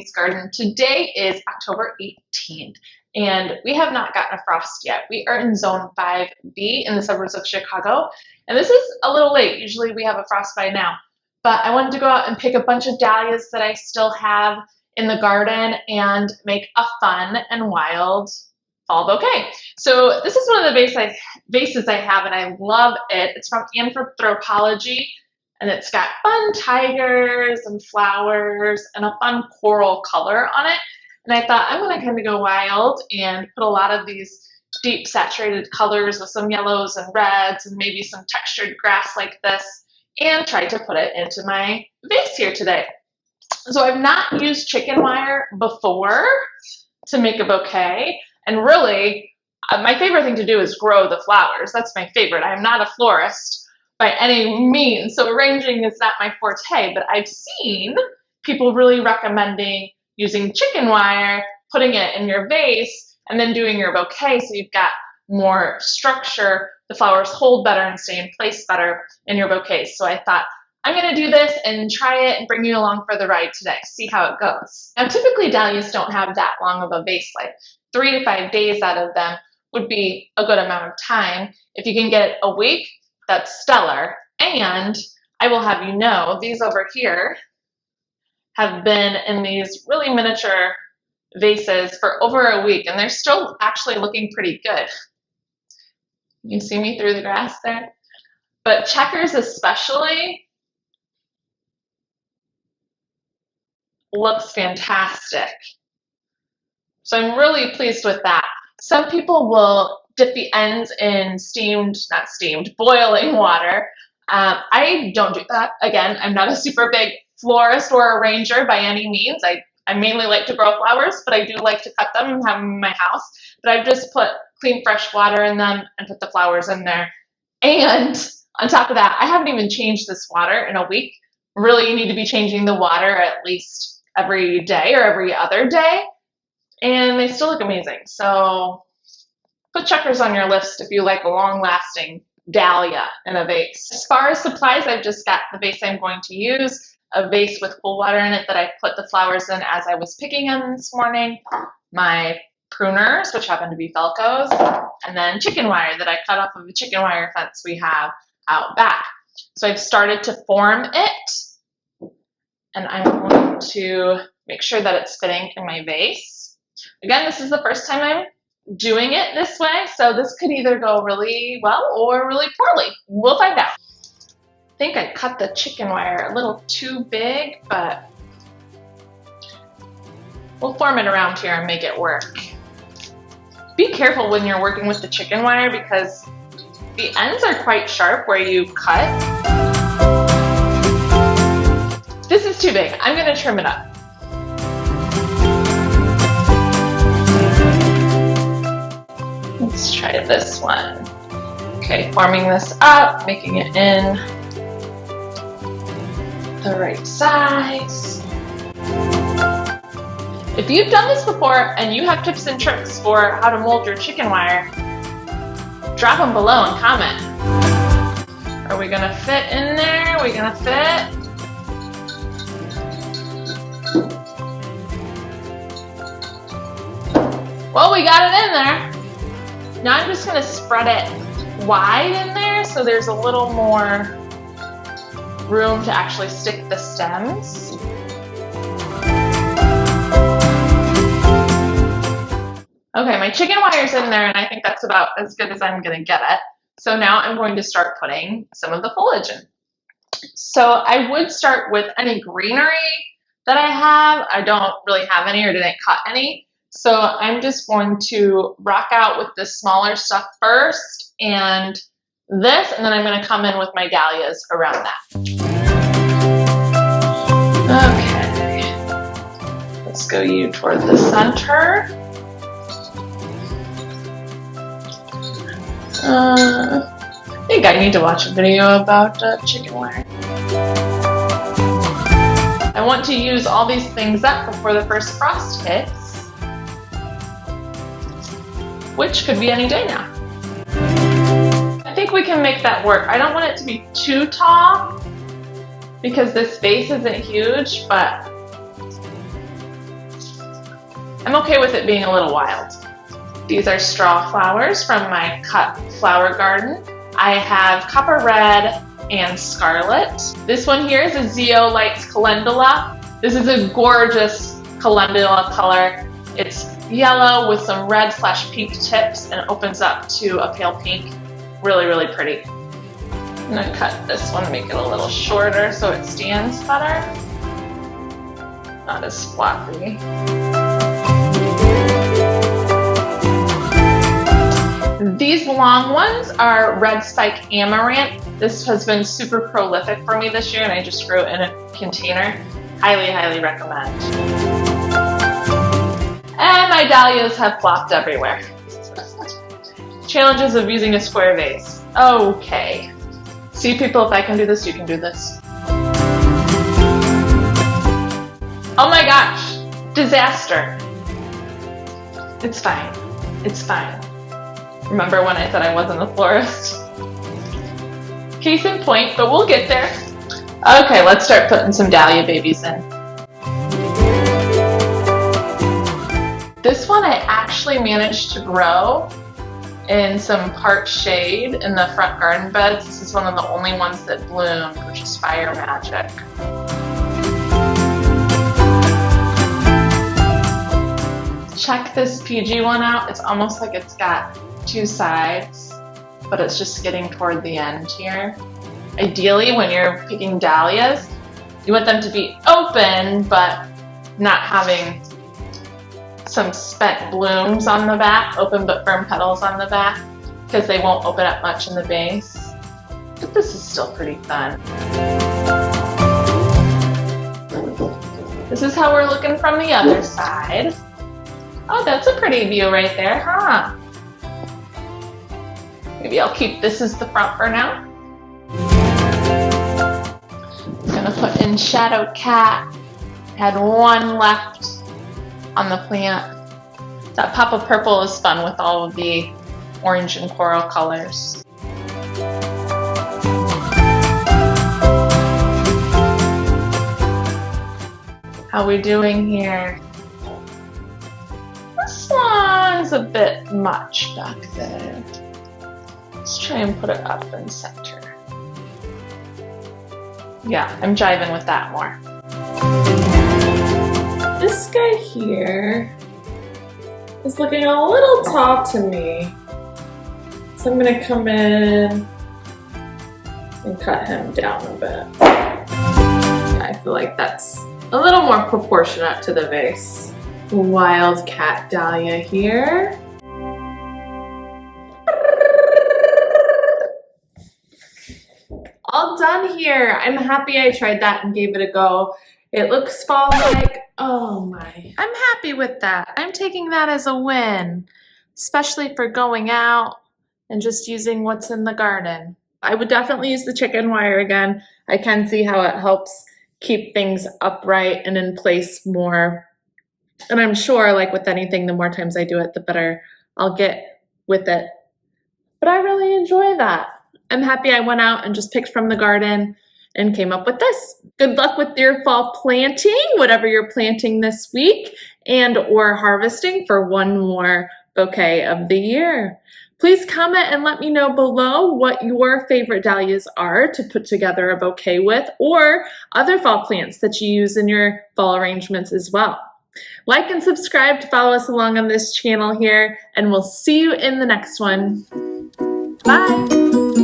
Amy's Garden. Today is October 18th, and we have not gotten a frost yet. We are in Zone 5B in the suburbs of Chicago, and this is a little late. Usually we have a frost by now, but I wanted to go out and pick a bunch of dahlias that I still have in the garden and make a fun and wild fall bouquet. So this is one of the vases I have, and I love it. It's from Anthropology. And it's got fun tigers and flowers and a fun coral color on it. And I thought I'm going to kind of go wild and put a lot of these deep saturated colors with some yellows and reds and maybe some textured grass like this and try to put it into my vase here today. So I've not used chicken wire before to make a bouquet. And really, my favorite thing to do is grow the flowers. That's my favorite. I'm not a florist by any means, so arranging is not my forte, but I've seen people really recommending using chicken wire, putting it in your vase, and then doing your bouquet so you've got more structure, the flowers hold better and stay in place better in your bouquets. So I thought, I'm going to do this and try it and bring you along for the ride today, see how it goes. Now, typically dahlias don't have that long of a vase life. 3 to 5 days out of them would be a good amount of time. If you can get it a week, that's stellar. And I will have you know, these over here have been in these really miniature vases for over a week, and they're still actually looking pretty good. You see me through the grass there? But checkers especially looks fantastic. So I'm really pleased with that. Some people will dip the ends in boiling water. I don't do that. Again, I'm not a super big florist or arranger by any means. I mainly like to grow flowers, but I do like to cut them and have them in my house. But I've just put clean, fresh water in them and put the flowers in there. And on top of that, I haven't even changed this water in a week. Really, you need to be changing the water at least every day or every other day. And they still look amazing. So put checkers on your list if you like a long-lasting dahlia in a vase. As far as supplies, I've just got the vase I'm going to use, a vase with cool water in it that I put the flowers in as I was picking them this morning, my pruners, which happen to be Velcros, and then chicken wire that I cut off of the chicken wire fence we have out back. So I've started to form it, and I'm going to make sure that it's fitting in my vase. Again, this is the first time I'm doing it this way, so this could either go really well or really poorly. We'll find out. I think I cut the chicken wire a little too big, but we'll form it around here and make it work. Be careful when you're working with the chicken wire because the ends are quite sharp where you cut. This is too big. I'm going to trim it up. Let's try this one. Okay, forming this up, making it in the right size. If you've done this before and you have tips and tricks for how to mold your chicken wire, drop them below and comment. Are we gonna fit in there? Are we gonna fit? Well, we got it in there. Now I'm just going to spread it wide in there so there's a little more room to actually stick the stems. Okay, my chicken wire's in there and I think that's about as good as I'm going to get it. So now I'm going to start putting some of the foliage in. So I would start with any greenery that I have. I don't really have any or didn't cut any. So I'm just going to rock out with the smaller stuff first and this, and then I'm going to come in with my dahlias around that. Okay, let's go you toward the center. I think I need to watch a video about chicken wire. I want to use all these things up before the first frost hits, which could be any day now. I think we can make that work. I don't want it to be too tall because this vase isn't huge, but I'm okay with it being a little wild. These are straw flowers from my cut flower garden. I have copper red and scarlet. This one here is a Zeolites calendula. This is a gorgeous calendula color. It's yellow with some red/pink tips and it opens up to a pale pink. Really, really pretty. I'm gonna cut this one, make it a little shorter so it stands better. Not as floppy. These long ones are red spike amaranth. This has been super prolific for me this year and I just grew it in a container. Highly, highly recommend. And my dahlias have flopped everywhere. Challenges of using a square vase. Okay. See people, if I can do this, you can do this. Oh my gosh, disaster. It's fine, it's fine. Remember when I said I wasn't a florist? Case in point, but we'll get there. Okay, let's start putting some dahlia babies in. This one I actually managed to grow in some part shade in the front garden beds. This is one of the only ones that bloomed, which is fire magic. Check this PG one out. It's almost like it's got two sides, but it's just getting toward the end here. Ideally, when you're picking dahlias, you want them to be open, but not having some spent blooms on the back, open but firm petals on the back, because they won't open up much in the base. But this is still pretty fun. This is how we're looking from the other side. Oh, that's a pretty view right there, huh? Maybe I'll keep this as the front for now. I'm gonna put in Shadow Cat. Had one left on the plant. That pop of purple is fun with all of the orange and coral colors. How we doing here? This one's a bit much back there. Let's try and put it up and center. Yeah, I'm jiving with that more. This guy here is looking a little tall to me. So I'm gonna come in and cut him down a bit. I feel like that's a little more proportionate to the vase. Wildcat dahlia here. All done here. I'm happy I tried that and gave it a go. It looks fall-like. Oh my. I'm happy with that. I'm taking that as a win, especially for going out and just using what's in the garden. I would definitely use the chicken wire again. I can see how it helps keep things upright and in place more. And I'm sure, like with anything, the more times I do it, the better I'll get with it. But I really enjoy that. I'm happy I went out and just picked from the garden and came up with this. Good luck with your fall planting, whatever you're planting this week, and or harvesting for one more bouquet of the year. Please comment and let me know below what your favorite dahlias are to put together a bouquet with, or other fall plants that you use in your fall arrangements as well. Like and subscribe to follow us along on this channel here, and we'll see you in the next one. Bye!